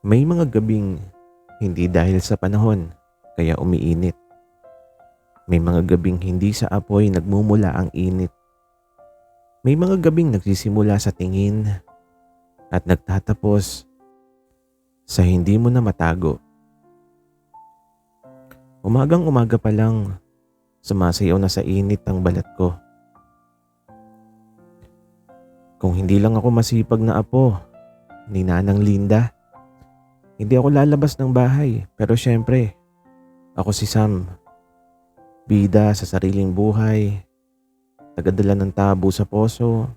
May mga gabing hindi dahil sa panahon kaya umiinit. May mga gabing hindi sa apoy nagmumula ang init. May mga gabing nagsisimula sa tingin at nagtatapos sa hindi mo na matago. Umagang umaga pa lang, sumasayaw na sa init ang balat ko. Kung hindi lang ako masipag na apo ni Nanang Linda, hindi ako lalabas ng bahay. Pero syempre, ako si Sam. Bida sa sariling buhay, tagadala ng tabo sa poso,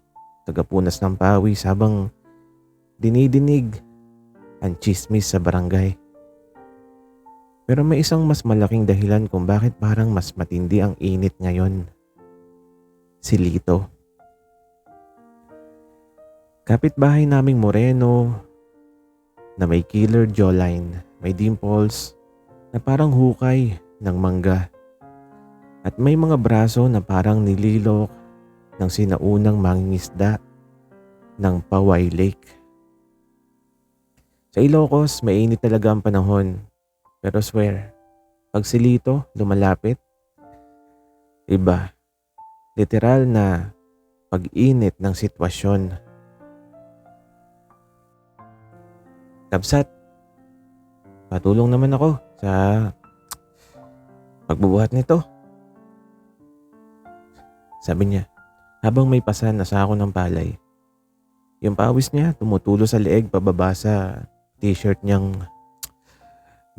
tagapunas ng pawis habang dinidinig ang tsismis sa barangay. Pero may isang mas malaking dahilan kung bakit parang mas matindi ang init ngayon. Si Lito. Kapitbahay naming moreno na may killer jawline, may dimples na parang hukay ng mangga at may mga braso na parang nililok ng sinaunang mangingisda ng Paway Lake. Sa Ilocos, mainit talaga ang panahon. Pero swear, pag si Lito lumalapit, iba. Literal na pag-init ng sitwasyon. Kabsat, patulong naman ako sa pagbubuhat nito. Sabi niya, habang may pasan na sako ng palay. Yung pawis niya tumutulo sa leeg pababa sa t-shirt niyang,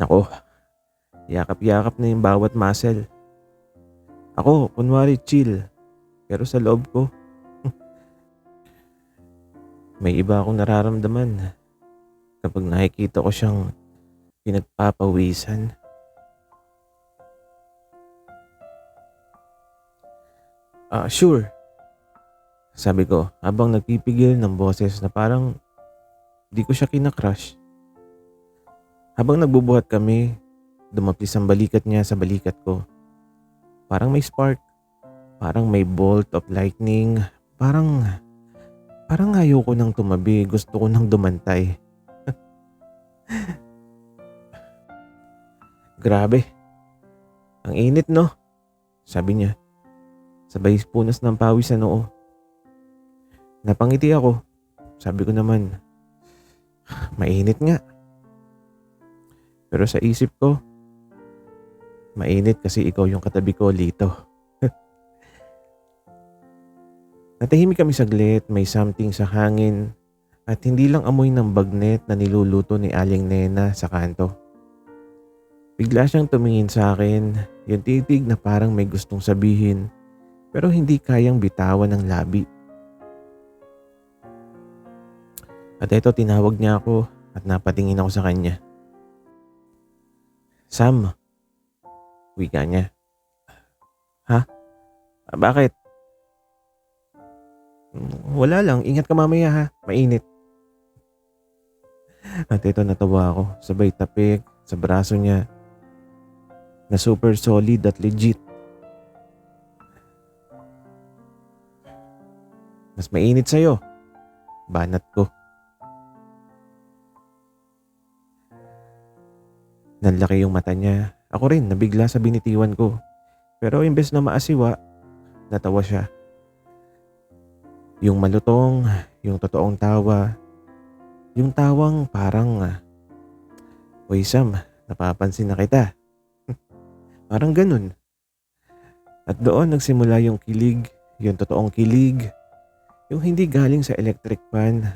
nako, yakap-yakap na yung bawat muscle. Ako, kunwari chill, pero sa loob ko, may iba akong nararamdaman kapag nakikita ko siyang pinagpapawisan. Sure, sabi ko habang nagpipigil ng boses na parang di ko siya kinakrush. Habang nagbubuhat kami, dumaplis ang balikat niya sa balikat ko. Parang may spark, parang may bolt of lightning, parang ayoko nang tumabi, gusto ko nang dumantay. Grabe, ang init no, sabi niya. Sabay punas ng pawis sa noo. Napangiti ako. Sabi ko naman, mainit nga. Pero sa isip ko, mainit kasi ikaw yung katabi ko, Lito. Natahimik kami saglit, may something sa hangin at hindi lang amoy ng bagnet na niluluto ni Aling Nena sa kanto. Bigla siyang tumingin sa akin, yung titig na parang may gustong sabihin pero hindi kayang bitawan ng labi. At eto tinawag niya ako at napatingin ako sa kanya. Sam, wika niya. Ha? Bakit? Wala lang, ingat ka mamaya ha, mainit. At eto natawa ako, sabay tapik sa braso niya na super solid at legit. Mas mainit sa'yo, banat ko. Nanlaki yung mata niya. Ako rin, nabigla sa binitiwan ko. Pero imbes na maasiwa, natawa siya. Yung malutong, yung totoong tawa. Yung tawang parang, Uy Sam, napapansin na kita. Parang ganun. At doon nagsimula yung kilig, yung totoong kilig. Yung hindi galing sa electric fan,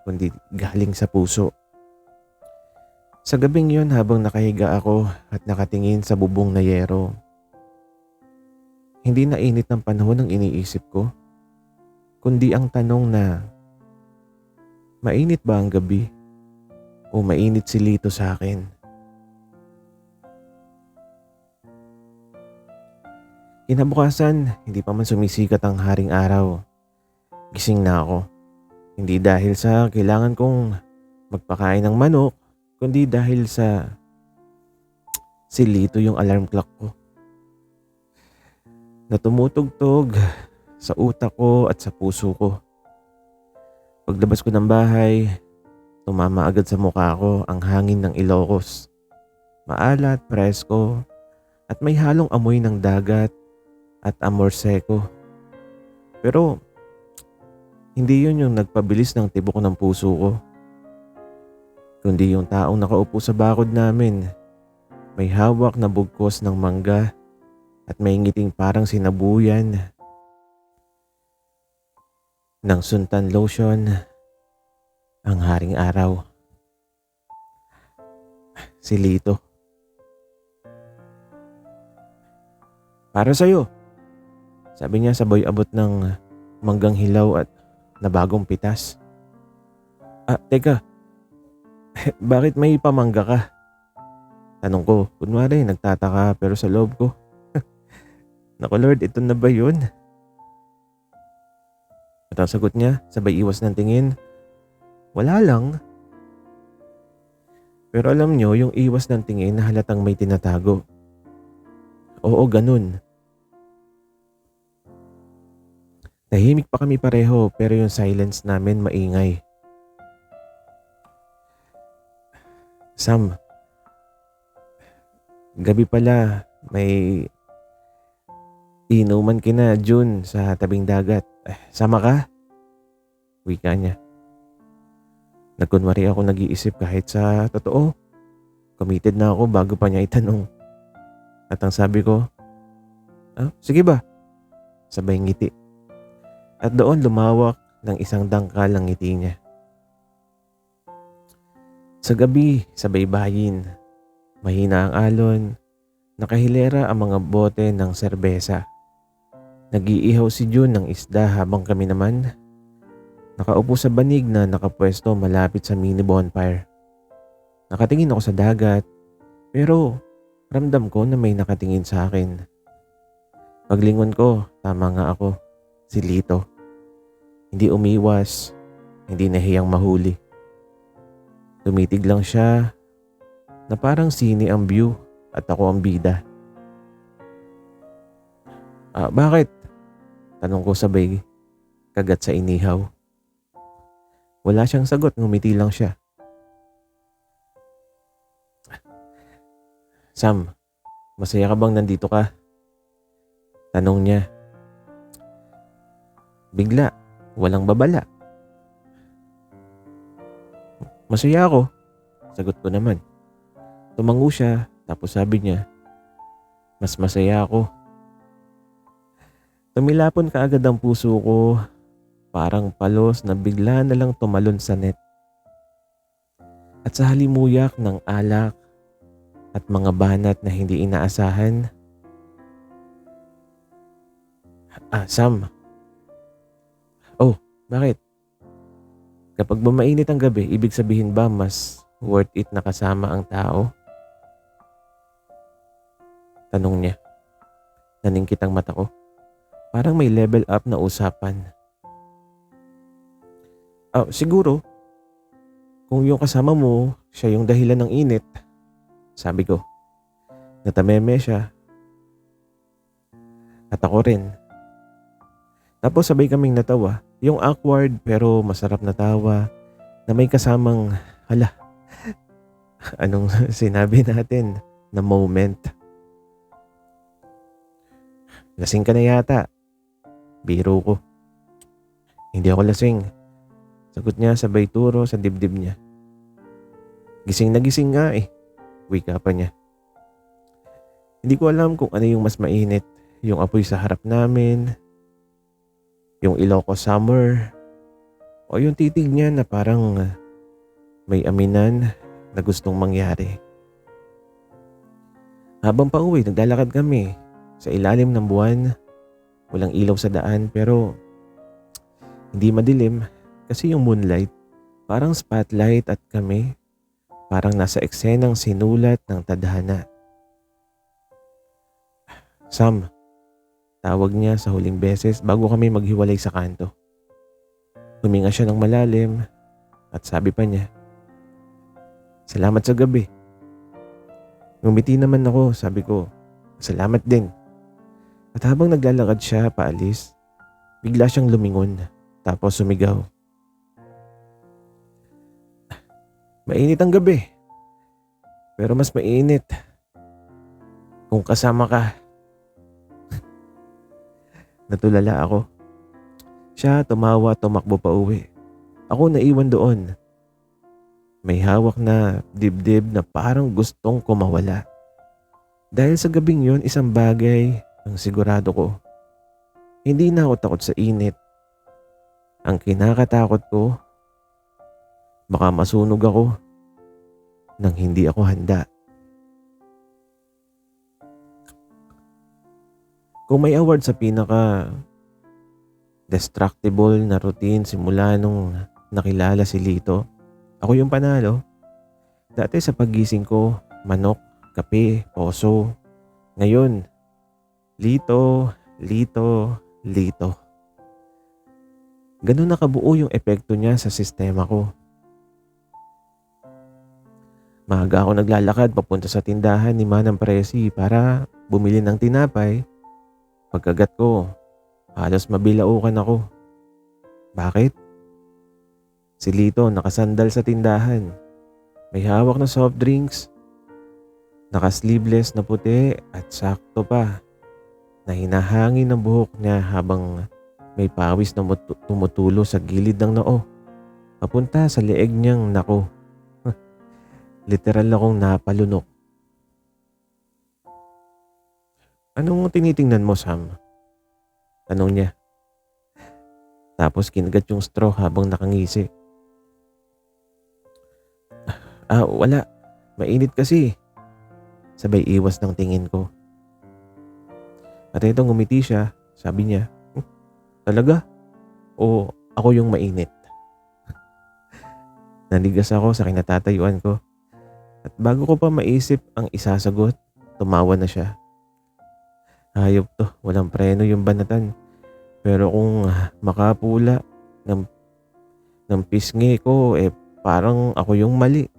kundi galing sa puso. Sa gabing yon habang nakahiga ako at nakatingin sa bubong na yero, hindi na init ng panahon ang iniisip ko, kundi ang tanong na, mainit ba ang gabi o mainit si Lito sa akin? Kinabukasan, hindi pa man sumisikat ang haring araw. Gising na ako. Hindi dahil sa kailangan kong magpakain ng manok, kundi dahil sa si Lito yung alarm clock ko. Na tumutugtog sa utak ko at sa puso ko. Paglabas ko ng bahay, tumama agad sa mukha ko ang hangin ng Ilocos. Maalat, presko, at may halong amoy ng dagat at amor seko. Pero hindi yun yung nagpabilis ng tibok ng puso ko, kundi yung taong nakaupo sa bakod namin. May hawak na bugkos ng mangga at may ngiting parang sinabuyan ng suntan lotion, ang haring araw. Si Lito. Para sa'yo, sabi niya sabay abot ng manggang hilaw at na bagong pitas. Teka, bakit may pamangga ka? Tanong ko, kunwari nagtataka pero sa loob ko, naku Lord, ito na ba yun? At ang sagot niya, sabay iwas ng tingin, wala lang. Pero alam niyo, yung iwas ng tingin na halatang may tinatago. Oo, ganun. Tahimik pa kami pareho pero yung silence namin maingay. Sam, gabi pala may inuman kina June sa tabing dagat. Sama ka? Wika niya. Nagkunwari ako nag-iisip kahit sa totoo. Committed na ako bago pa niya itanong. At ang sabi ko, sige ba? Sabay ngiti. At doon lumawak ng isang dangkal ang ngiti niya. Sa gabi, sa baybayin, mahina ang alon, nakahilera ang mga bote ng serbesa. Nag-iihaw si June ng isda habang kami naman nakaupo sa banig na nakapwesto malapit sa mini bonfire. Nakatingin ako sa dagat, pero ramdam ko na may nakatingin sa akin. Paglingon ko, tama nga ako, si Lito. Hindi umiwas, hindi nahiyang mahuli. Tumitig lang siya na parang sini ang view at ako ang bida. Bakit? Tanong ko sabay kagat sa inihaw. Wala siyang sagot, ngumiti lang siya. Sam, masaya ka bang nandito ka? Tanong niya. Bigla, walang babala. Masaya ako, sagot ko naman. Tumango siya, tapos sabi niya, mas masaya ako. Tumilapon kaagad ang puso ko, parang palos na bigla na lang tumalon sa net. At sa halimuyak ng alak at mga banat na hindi inaasahan, Sam. Oh, bakit? Kapag bumainit ang gabi, ibig sabihin ba mas worth it na kasama ang tao? Tanong niya. Naningkit ang mata ko. Parang may level up na usapan. Siguro, kung yung kasama mo, siya yung dahilan ng init. Sabi ko. Natameme siya. At ako rin. Tapos sabay kaming natawa. Yung awkward pero masarap na tawa na may kasamang, anong sinabi natin na moment. Lasing ka na yata. Biro ko. Hindi ako lasing. Sagot niya sabay turo sa dibdib niya. Gising na gising nga eh. Wika pa niya. Hindi ko alam kung ano yung mas mainit. Yung apoy sa harap namin, yung Ilocos summer, o yung titig niya na parang may aminan na gustong mangyari. Habang pauwi, naglalakad kami sa ilalim ng buwan. Walang ilaw sa daan pero hindi madilim kasi yung moonlight parang spotlight at kami parang nasa eksenang sinulat ng tadhana. Sam, tawag niya sa huling beses bago kami maghiwalay sa kanto. Huminga siya ng malalim at sabi pa niya, salamat sa gabi. Ngumiti naman ako, sabi ko, salamat din. At habang naglalakad siya paalis, bigla siyang lumingon tapos sumigaw. Mainit ang gabi, pero mas mainit kung kasama ka. Natulala ako. Siya tumawa at tumakbo pa uwi. Ako naiwan doon. May hawak na dibdib na parang gustong kumawala. Dahil sa gabing yon, isang bagay ang sigurado ko. Hindi na ako takot sa init. Ang kinakatakot ko, baka masunog ako nang hindi ako handa. Kung may award sa pinaka destructible na routine simula nung nakilala si Lito, ako yung panalo. Dati sa pagising ko, manok, kape, poso. Ngayon, Lito, Lito, Lito. Ganun nakabuo yung epekto niya sa sistema ko. Maaga ako naglalakad papunta sa tindahan ni Manang Presi para bumili ng tinapay. Pagkagat ko, halos mabilaukan ako. Bakit? Si Lito nakasandal sa tindahan. May hawak na soft drinks. Naka-sleeveless na puti at sakto pa na hinahangin ng buhok niya habang may pawis na tumutulo sa gilid ng noo. Papunta sa leeg niyang nako. Literal akong napalunok. Anong tinitingnan mo, Sam? Tanong niya. Tapos kinagat yung straw habang nakangisi. Wala. Mainit kasi. Sabay iwas ng tingin ko. At itong ngumiti siya, sabi niya, talaga? O ako yung mainit? Nanigas ako sa kinatatayuan ko. At bago ko pa maisip ang isasagot, tumawa na siya. Hayop to, walang preno yung banatan. Pero kung makapula ng pisngi ko, parang ako yung mali.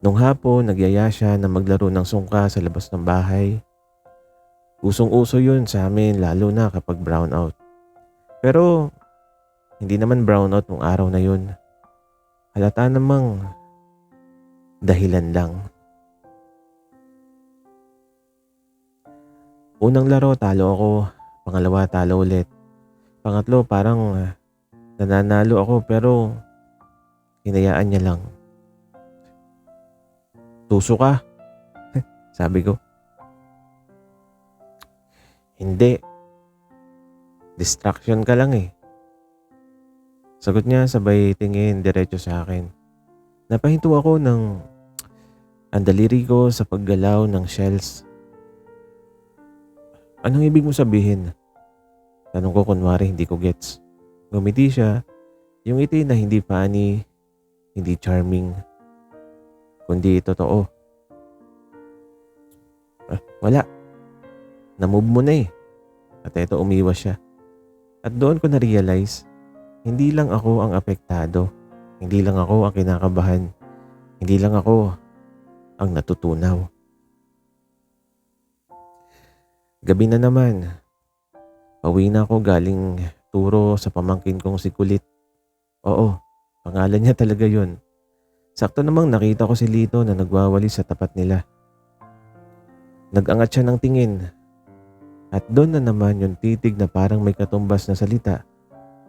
Nung hapon, nagyaya siya na maglaro ng sungka sa labas ng bahay. Usong-uso yun sa amin, lalo na kapag brownout. Pero hindi naman brownout nung araw na yun. Halata namang dahilan lang. Unang laro, talo ako. Pangalawa, talo ulit. Pangatlo, parang nananalo ako pero hinayaan niya lang. Tuso ka? Sabi ko. Hindi. Distraction ka lang eh. Sagot niya sabay tingin diretso sa akin. Napahinto ako ng andaliri ko sa paggalaw ng shells. Anong ibig mo sabihin? Tanong ko kunwari hindi ko gets. Ngumiti siya, yung ngiti na hindi funny, hindi charming, kundi totoo. Wala. Na-move mo na eh. At eto umiwas siya. At doon ko na-realize, hindi lang ako ang apektado. Hindi lang ako ang kinakabahan. Hindi lang ako ang natutunaw. Gabi na naman. Pauwi na ako galing turo sa pamangkin kong si Kulit. Oo, pangalan niya talaga yun. Sakto namang nakita ko si Lito na nagwawalis sa tapat nila. Nag-angat siya ng tingin. At doon na naman yung titig na parang may katumbas na salita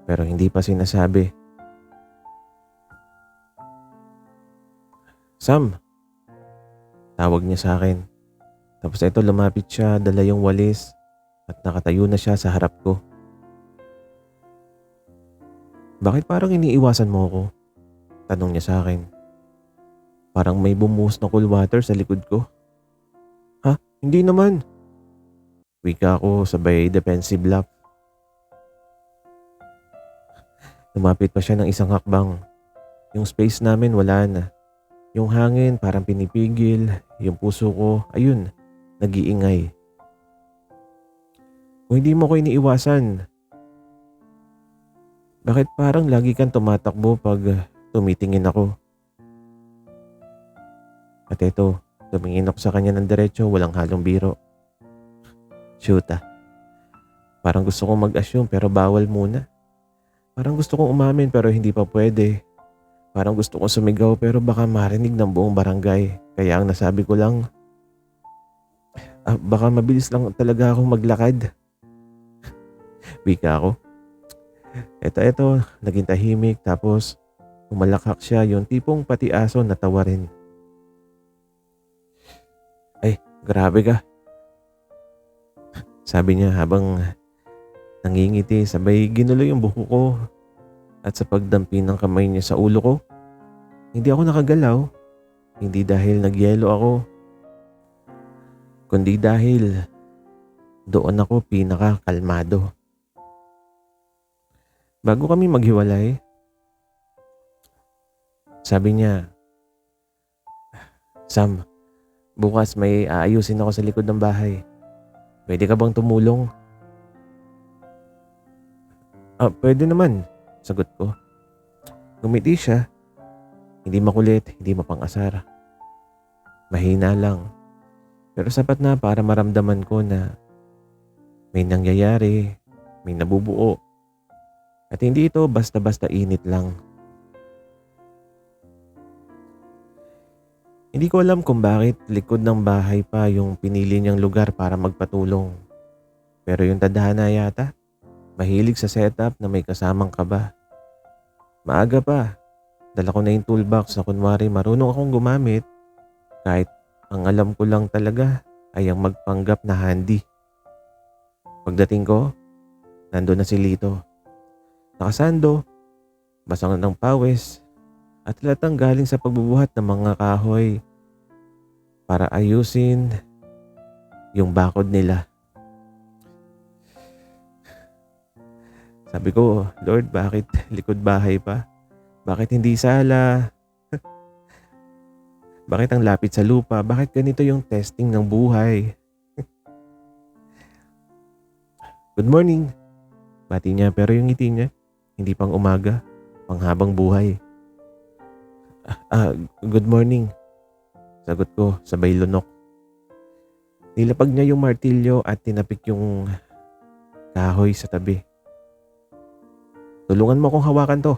pero hindi pa sinasabi. Sam, tawag niya sa akin. Tapos ito lumapit siya, dala yung walis at nakatayo na siya sa harap ko. Bakit parang iniiwasan mo ako? Tanong niya sa akin. Parang may bumuhos na cool water sa likod ko. Ha? Hindi naman. Wika ako sabay defensive laugh. Lumapit pa siya ng isang hakbang. Yung space namin wala na. Yung hangin parang pinipigil. Yung puso ko, ayun, nag-iingay. Kung hindi mo ko iniiwasan, bakit parang lagi kang tumatakbo pag tumitingin ako? At eto, tumingin ako sa kanya ng diretso, walang halong biro. Shoot ah. Parang gusto kong mag-assume pero bawal muna. Parang gusto kong umamin pero hindi pa pwede. Parang gusto kong sumigaw pero baka marinig ng buong barangay. Kaya ang nasabi ko lang, baka mabilis lang talaga akong maglakad. Wika ako. Eto, naging tahimik tapos umalakak siya, yung tipong pati aso natawa rin. Ay, grabe ka. Sabi niya habang nangingiti, sabay ginulo yung buhok ko. At sa pagdampi ng kamay niya sa ulo ko, hindi ako nakagalaw. Hindi dahil nagyelo ako, kundi dahil doon ako pinakakalmado. Bago kami maghiwalay, sabi niya, Sam, bukas may aayusin ako sa likod ng bahay. Pwede ka bang tumulong? Pwede naman, sagot ko. Ngumiti siya. Hindi makulit, hindi mapang-asar. Mahina lang. Pero sapat na para maramdaman ko na may nangyayari, may nabubuo. At hindi ito basta-basta init lang. Hindi ko alam kung bakit likod ng bahay pa yung pinili niyang lugar para magpatulong. Pero yung tadhana yata, mahilig sa setup na may kasamang kaba. Maaga pa, dala ko na yung toolbox na kunwari marunong akong gumamit kahit ang alam ko lang talaga ay ang magpanggap na handy. Pagdating ko, nandun na si Lito. Nakasando, basang ng pawis at halatang galing sa pagbubuhat ng mga kahoy para ayusin yung bakod nila. Sabi ko, Lord, bakit likod bahay pa? Bakit hindi sala? Bakit ang lapit sa lupa? Bakit ganito yung testing ng buhay? Good morning. Bati niya pero yung ngiti niya, hindi pang umaga, panghabang buhay. Good morning. Sagot ko sabay lunok. Nilapag niya yung martilyo at tinapik yung kahoy sa tabi. Tulungan mo akong hawakan to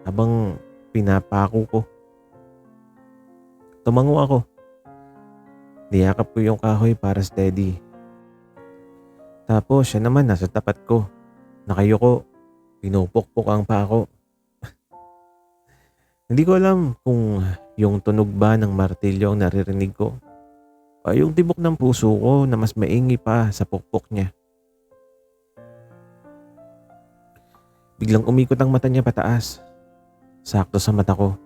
habang pinapako ko. Tumango ako. Niyakap ko yung kahoy para steady. Tapos siya naman nasa tapat ko. Nakayuko, pinupukpok ang pako. Hindi ko alam kung yung tunog ba ng martilyo ang naririnig ko o yung tibok ng puso ko na mas maingi pa sa pukpok niya. Biglang umikot ang mata niya pataas. Sakto sa mata ko.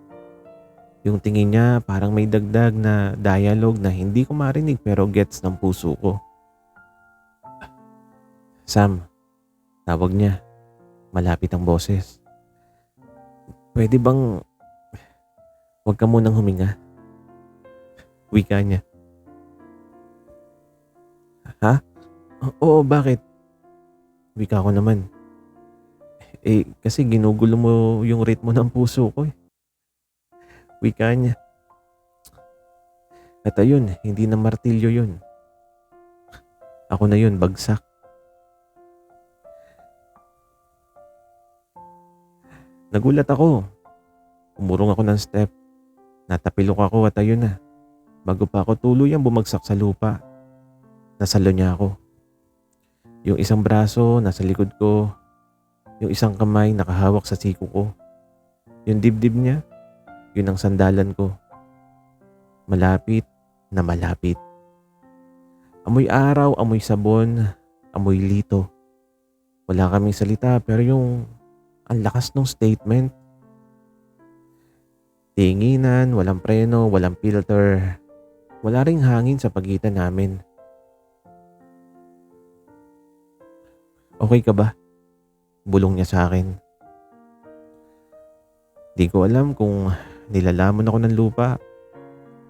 Yung tingin niya parang may dagdag na dialogue na hindi ko marinig pero gets ng puso ko. Sam, tawag niya. Malapit ang boses. Pwede bang huwag ka munang huminga? Wika niya. Ha? Oo, bakit? Wika ko naman. Kasi ginugulo mo yung ritmo ng puso ko eh. Wika niya. At ayun, hindi na martilyo yun. Ako na yun, bagsak. Nagulat ako. Umurong ako ng step. Natapilok ako at ayun na. Bago pa ako tuluyang bumagsak sa lupa, nasalo niya ako. Yung isang braso nasa likod ko. Yung isang kamay nakahawak sa siko ko. Yung dibdib niya, yun ang sandalan ko. Malapit na malapit. Amoy araw, amoy sabon, amoy lito. Wala kaming salita pero yung ang lakas ng statement. Tinginan, walang preno, walang filter. Wala ring hangin sa pagitan namin. Okay ka ba? Bulong niya sa akin. Di ko alam kung nilalamon ako ng lupa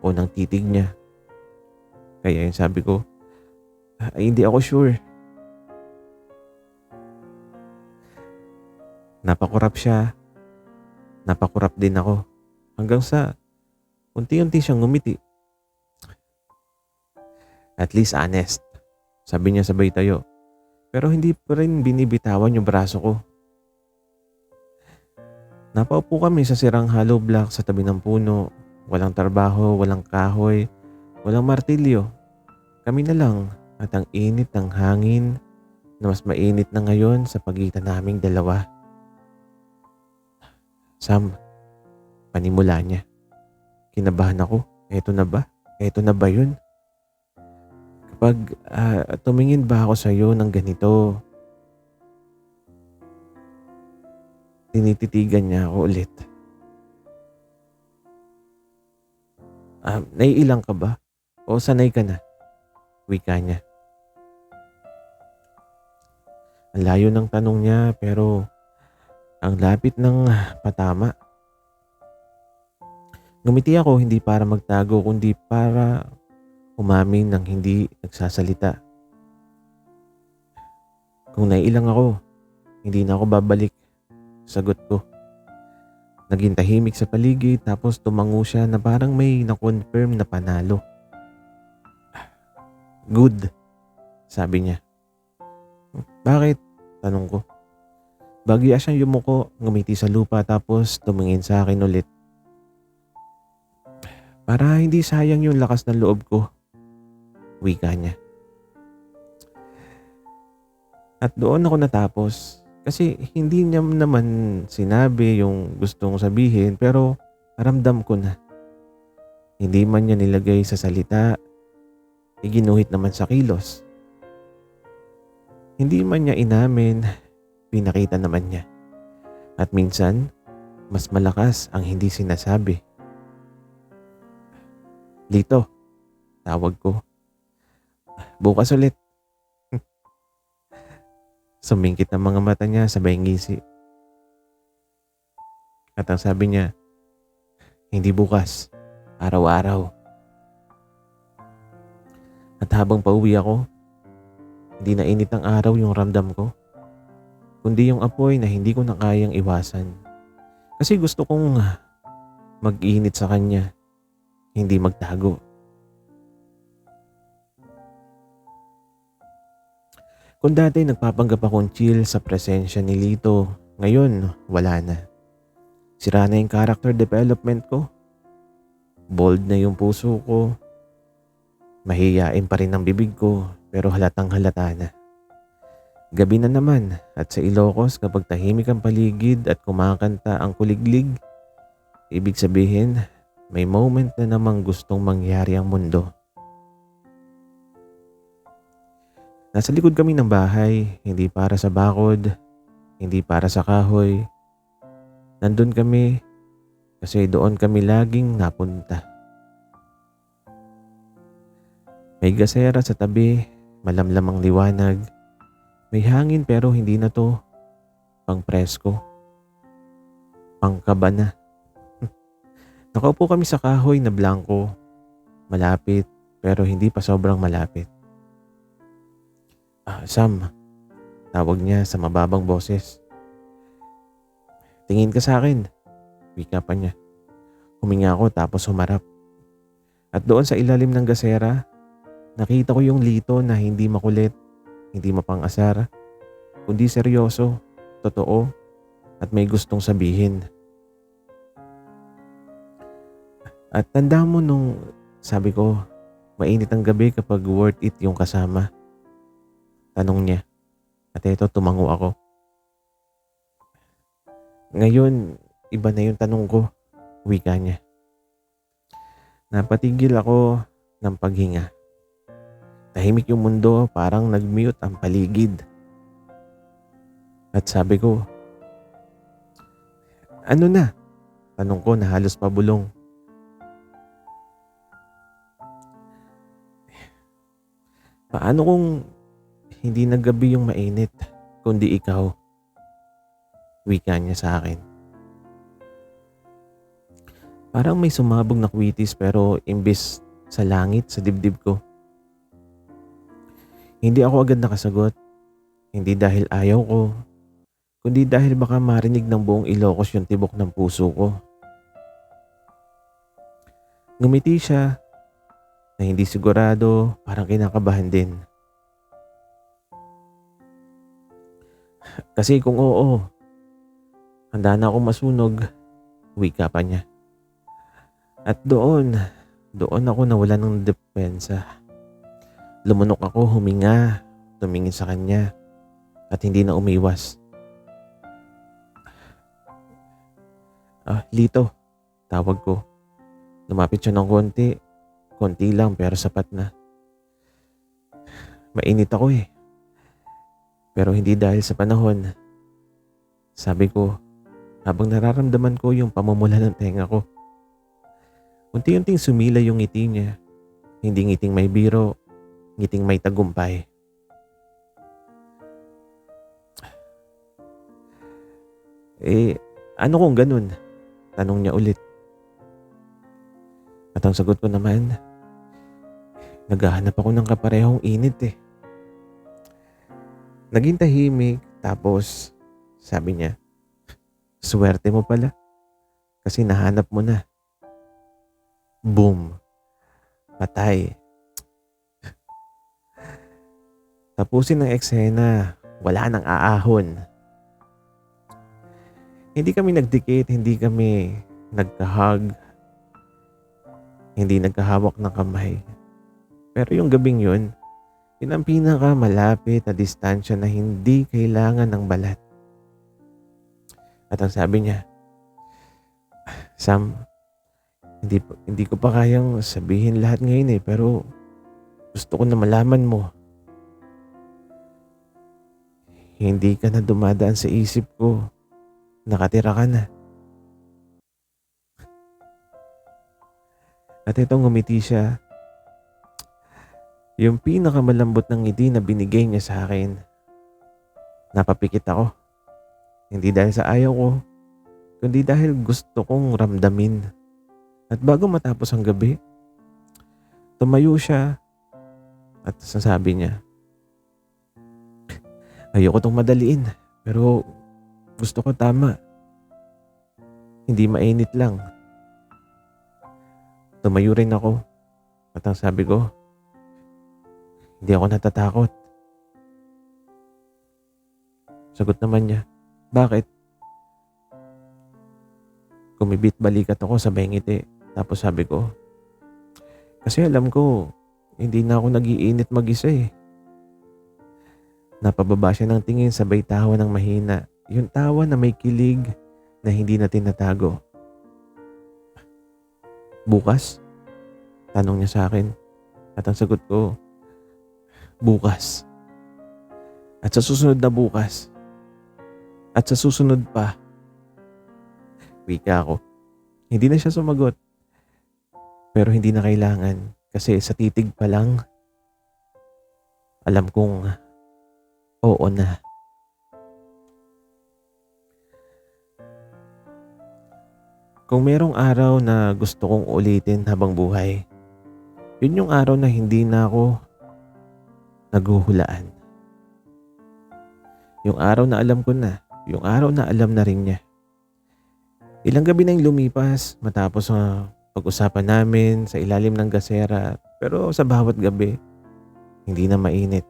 o ng titig niya. Kaya yung sabi ko, hindi ako sure. Napakurap siya. Napakurap din ako. Hanggang sa unti-unti siyang ngumiti. At least honest. Sabi niya sabay tayo. Pero hindi pa rin binibitawan yung braso ko. Napaupo kami sa sirang hollow block sa tabi ng puno. Walang trabaho, walang kahoy, walang martilyo. Kami na lang at ang init ng hangin na mas mainit na ngayon sa pagitan naming dalawa. Sam, panimula niya. Kinabahan ako. Eto na ba? Eto na ba yun? Kapag tumingin ba ako sa iyo ng ganito, tinititigan niya ako ulit. Naiilang ka ba? O sanay ka na? Wika niya. Ang layo ng tanong niya pero ang lapit ng patama. Ngumiti ako hindi para magtago kundi para umamin ng hindi nagsasalita. Kung naiilang ako, hindi na ako babalik. Sagot ko. Naging tahimik sa paligid tapos tumango siya na parang may na-confirm na panalo. Good, sabi niya. Bakit? Tanong ko. Bagya siyang yumuko, ngumiti sa lupa tapos tumingin sa akin ulit. Para hindi sayang yung lakas ng loob ko, wika niya. At doon ako natapos kasi hindi niya naman sinabi yung gustong sabihin pero ramdam ko na. Hindi man niya nilagay sa salita, iginuhit naman sa kilos. Hindi man niya inamin, pinakita naman niya. At minsan, mas malakas ang hindi sinasabi. Lito, tawag ko. Bukas ulit. Sumingkit ang mga mata niya sabay ngisi. At ang sabi niya, hindi bukas, araw-araw. At habang pauwi ako, hindi na init ang araw yung ramdam ko, kundi yung apoy na hindi ko na kayang iwasan. Kasi gusto kong mag-init sa kanya, hindi magtago. Kung dati nagpapanggap akong chill sa presensya ni Lito, ngayon wala na. Sira na yung character development ko. Bold na yung puso ko. Mahiyain pa rin ang bibig ko pero halatang halata na. Gabi na naman at sa Ilocos kapag tahimik ang paligid at kumakanta ang kuliglig, ibig sabihin may moment na namang gustong mangyari ang mundo. Nasa likod kami ng bahay, hindi para sa bakod, hindi para sa kahoy. Nandun kami kasi doon kami laging napunta. May gasera sa tabi, malamlam ang liwanag. May hangin pero hindi na to pang presko. Pangkaba na. Nakaupo kami sa kahoy na blanco. Malapit pero hindi pa sobrang malapit. Sam, tawag niya sa mababang boses. Tingin ka sa akin, wika pa niya. Huminga ako tapos humarap. At doon sa ilalim ng gasera, nakita ko yung Lito na hindi makulit, hindi mapang-asar, kundi seryoso, totoo, at may gustong sabihin. At tanda mo nung sabi ko, mainit ang gabi kapag worth it yung kasama. Tanong niya. At eto tumango ako. Ngayon, iba na yung tanong ko. Wika niya. Napatigil ako ng paghinga. Tahimik yung mundo, parang nag-mute ang paligid. At sabi ko, ano na? Tanong ko na halos pabulong. Paano kung hindi na gabi yung mainit, kundi ikaw? Wika niya sa akin. Parang may sumabog na kwitis pero imbis sa langit, sa dibdib ko. Hindi ako agad nakasagot. Hindi dahil ayaw ko, kundi dahil baka marinig ng buong Ilocos yung tibok ng puso ko. Ngumiti siya na hindi sigurado, parang kinakabahan din. Kasi kung oo, Handa na akong masunog, wika pa niya. At doon ako nawala ng depensa. Lumunok ako, huminga, tumingin sa kanya at hindi na umiwas. Lito, tawag ko. Lumapit siya ng konti lang pero sapat na. Mainit ako pero hindi dahil sa panahon. Sabi ko, habang nararamdaman ko yung pamumula ng tenga ko. Unti-unting sumila yung ngiti niya. Hindi ngiting may biro, ngiting may tagumpay. Ano kung ganun? Tanong niya ulit. At ang sagot ko naman, naghahanap ako ng kaparehong init. Naging tahimik, tapos sabi niya, swerte mo pala kasi nahanap mo na. Boom. Patay. Tapusin ang eksena, wala nang aahon. Hindi kami nagdikit, hindi kami nagkahug, hindi nagkahawak ng kamay. Pero yung gabing yun ang pinakamalapit na distansya na hindi kailangan ng balat. At ang sabi niya, Sam, hindi ko pa kayang sabihin lahat ngayon pero gusto ko na malaman mo. Hindi ka na dumadaan sa isip ko. Nakatira ka na. At itong ngumiti siya. Yung pinakamalambot ng ngiti na binigay niya sa akin. Napapikit ako. Hindi dahil sa ayaw ko, kundi dahil gusto kong ramdamin. At bago matapos ang gabi, tumayo siya at sasabi niya, ayoko tong madaliin, pero gusto ko tama. Hindi mainit lang. Tumayo rin ako at ang sabi ko, hindi ako natatakot. Sagot naman niya, bakit? Kumibit balikat ako sabay ngiti. Tapos sabi ko, kasi alam ko, hindi na ako nag-iinit mag-isa Napababa siya ng tingin sabay tawa ng mahina. Yung tawa na may kilig na hindi na tinatago. Bukas? Tanong niya sa akin. At ang sagot ko, bukas. At sa susunod na bukas. At sa susunod pa. Wika ako. Hindi na siya sumagot. Pero hindi na kailangan. Kasi sa titig pa lang, alam kong oo na. Kung merong araw na gusto kong ulitin habang buhay, yun yung araw na hindi na ako naghuhulaan. Yung araw na alam ko na, yung araw na alam na rin niya. Ilang gabi na yung lumipas matapos ang pag-usapan namin sa ilalim ng gasera, pero sa bawat gabi, hindi na mainit.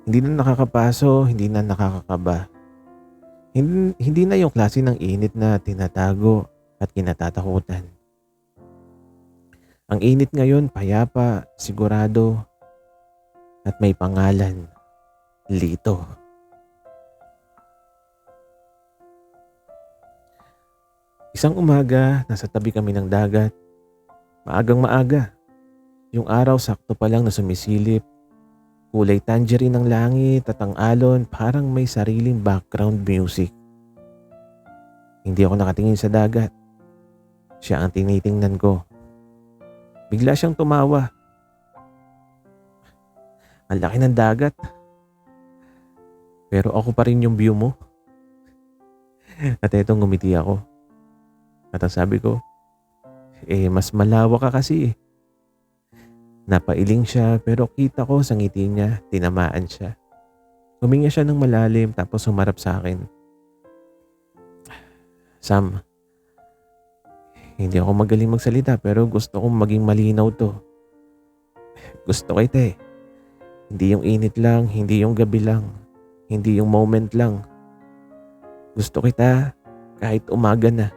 Hindi na nakakapaso, hindi na nakakakaba. Hindi na yung klase ng init na tinatago at kinatatakutan. Ang init ngayon, payapa, sigurado, at may pangalan, Lito. Isang umaga, nasa tabi kami ng dagat. Maagang maaga. Yung araw sakto pa lang na sumisilip. Kulay tangerine ng langit at ang alon parang may sariling background music. Hindi ako nakatingin sa dagat. Siya ang tinitingnan ko. Bigla siyang tumawa. Ang laki ng dagat. Pero ako pa rin yung view mo. At etong ngumiti ako. At ang sabi ko, mas malawak ka kasi Napailing siya pero kita ko sa ngiti niya, tinamaan siya. Huminga siya ng malalim tapos humarap sa akin. Sam, hindi ako magaling magsalita pero gusto kong maging malinaw to. Gusto kita Hindi yung init lang, hindi yung gabi lang, hindi yung moment lang. Gusto kita kahit umaga na.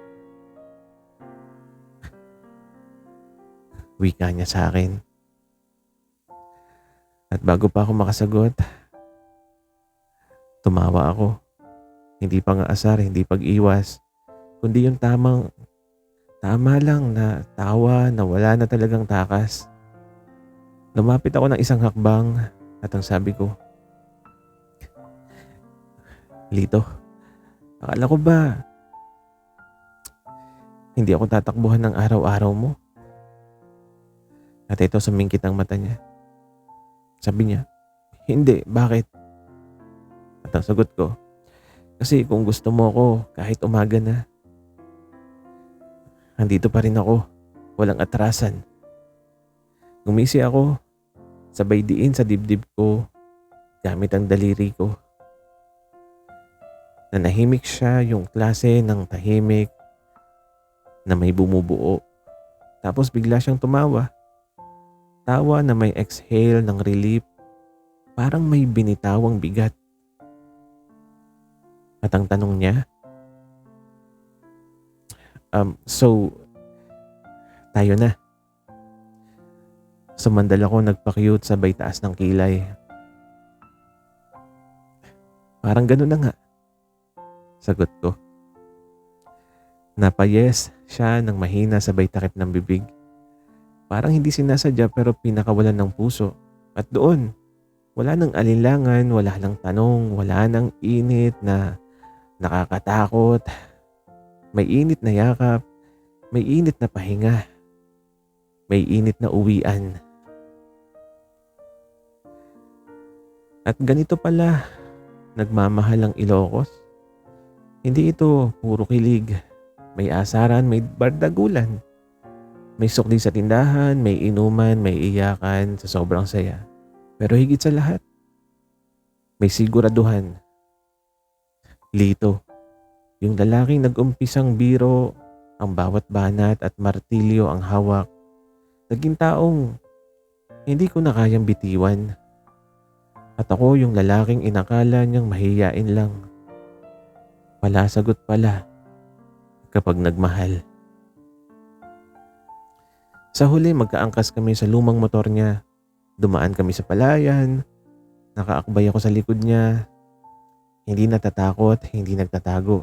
Wika niya sa akin. At bago pa ako makasagot, tumawa ako. Hindi pang-aasar, hindi pag-iwas, kundi yung tama lang na tawa na wala na talagang takas. Lumapit ako ng isang hakbang at ang sabi ko, Lito, akala ko ba hindi ako tatakbuhan ng araw-araw mo? At ito sumingkit ang mata niya. Sabi niya, hindi, bakit? At ang sagot ko, kasi kung gusto mo ako kahit umaga na, andito pa rin ako, walang atrasan. Gumisi ako, sabay diin sa dibdib ko, gamit ang daliri ko. Nanahimik siya, yung klase ng tahimik na may bumubuo. Tapos bigla siyang tumawa. Tawa na may exhale ng relief, parang may binitawang bigat. At ang tanong niya, so, tayo na. Sumandal ako, nagpa-cute sabay taas ng kilay. Parang ganun na nga, sagot ko. Napayes siya ng mahina sabay takip ng bibig. Parang hindi sinasadya pero pinakawalan ng puso. At doon, wala nang alinlangan, wala nang tanong, wala nang init na nakakatakot. May init na yakap, may init na pahinga, may init na uwian. At ganito pala, nagmamahal ang Ilocos. Hindi ito puro kilig. May asaran, may bardagulan. May sukli sa tindahan, may inuman, may iyakan sa sobrang saya. Pero higit sa lahat, may siguraduhan. Lito, yung lalaking nag-umpisang biro, ang bawat banat at martilyo ang hawak. Naging taong hindi ko na kayang bitiwan. At ako yung lalaking inakala niyang mahiyain lang. Palasagot pala kapag nagmahal. Sa huli, magkaangkas kami sa lumang motor niya. Dumaan kami sa palayan. Nakaakbay ako sa likod niya. Hindi natatakot, hindi nagtatago.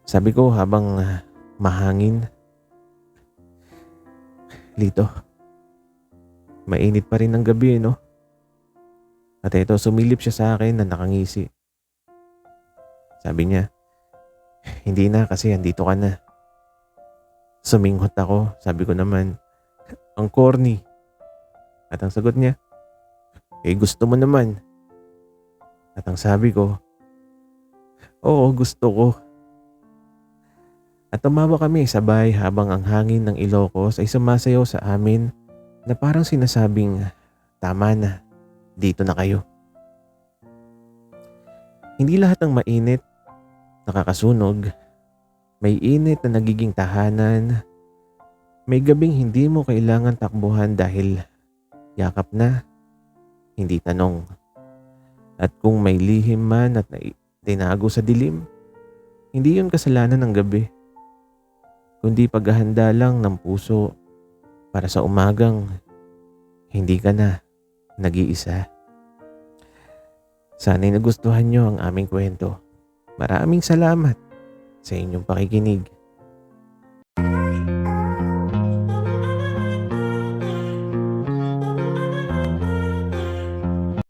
Sabi ko habang mahangin, Lito, mainit pa rin ang gabi, no? At ito, sumilip siya sa akin na nakangisi. Sabi niya, hindi na kasi andito ka na. Suminghot ako, sabi ko naman, ang corny. At ang sagot niya, gusto mo naman. At ang sabi ko, oo, gusto ko. At tumawa kami sabay habang ang hangin ng Ilocos ay sumasayaw sa amin na parang sinasabing, tama na, dito na kayo. Hindi lahat ng mainit nakakasunog. May init na nagiging tahanan. May gabing hindi mo kailangan takbuhan dahil yakap na, hindi tanong. At kung may lihim man at tinago sa dilim, hindi yun kasalanan ng gabi, kundi paghahanda lang ng puso para sa umagang hindi ka na nag-iisa. Sana'y nagustuhan nyo ang aming kwento. Maraming salamat sa inyong pakikinig.